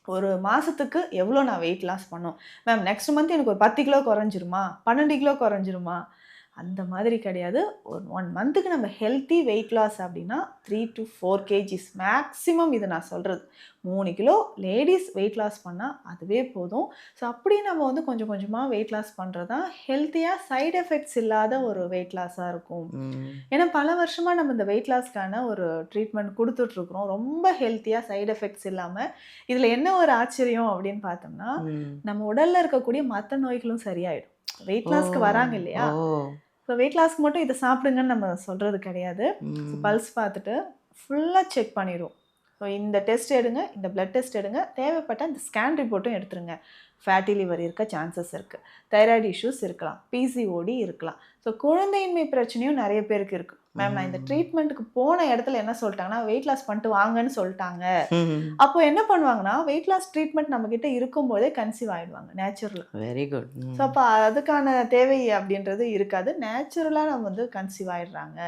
ஒரு மாசத்துக்கு எவ்வளோ நான் வெயிட் லாஸ் பண்ணணும். மேம் நெக்ஸ்ட் மந்த் எனக்கு ஒரு 10 கிலோ குறைஞ்சிருமா? 12 கிலோ குறைஞ்சிருமா? அந்த மாதிரி கிடையாது. ஒரு 1 மந்த்துக்கு நம்ம ஹெல்த்தி வெயிட் லாஸ் அப்டின்னா 3 to 4 கேஜிஸ் மேக்ஸிமம் இது நான் சொல்றது. 3 கிலோ லேடீஸ் வெயிட் லாஸ் பண்ணா அதுவே போதும். ஸோ அப்படி நம்ம வந்து கொஞ்சம் கொஞ்சமா வெயிட் லாஸ் பண்றது தான் ஹெல்த்தியா சைட் எஃபெக்ட்ஸ் இல்லாத ஒரு வெயிட் லாஸா இருக்கும். ம். ஏன்னா பல வருஷமா நம்ம இந்த வெயிட் லாஸ்க்கான ஒரு ட்ரீட்மெண்ட் குடுத்துட்ருக்குறோம். ரொம்ப ஹெல்த்தியா சைட் எஃபெக்ட்ஸ் இல்லாம. இதுல என்ன ஒரு ஆச்சரியம் அப்படின்னு பார்த்தோம்னா, ம். நம்ம உடல்ல இருக்கக்கூடிய மத்த நோய்களும் சரியாயிடும். வெயிட் ஓ! லாஸ்க்கு வராங்க ஓ! இல்லையா? ஸோ வெயிட் லாஸ்க்கு மட்டும் இத சாப்பிடுங்கன்னு நம்ம சொல்றது கிடையாது. ஸோ ம். பல்ஸ் பார்த்துட்டு ஃபுல்லா செக் பண்ணிருவோம். ஸோ இந்த டெஸ்ட் எடுங்க, இந்த பிளட் டெஸ்ட் எடுங்க. தேவைப்பட்டா இந்த ஸ்கேன் ரிப்போர்ட்டும் எடுத்துருங்க. ஃபேட்டி லிவர் இருக்க சான்சஸ் இருக்கு. தைராய்டு இஷ்யூஸ் இருக்கலாம். பிசிஓடி இருக்கலாம். ஸோ குழந்தையின்மை பிரச்சனையும் நெறைய பேருக்கு இருக்கு. மேம் நான் இந்த ம். ட்ரீட்மெண்ட்க்கு போன இடத்துல என்ன சொல்ட்டாங்கன்னா, வெயிட் லாஸ் பண்ணிட்டு வாங்கன்னு சொல்ட்டாங்க. ம். அப்போ என்ன பண்ணுவாங்கன்னா, வெயிட் லாஸ் ட்ரீட்மெண்ட் நம்ம கிட்ட இருக்கும்போதே கன்சீவ் ஆயிடுவாங்க நேச்சுரலா. Very good. ஸோ ம். அப்ப அதுக்கான தேவை அப்படின்றது இருக்காது. நேச்சுரலா நம்ம வந்து கன்சீவ் ஆயிடுறாங்க.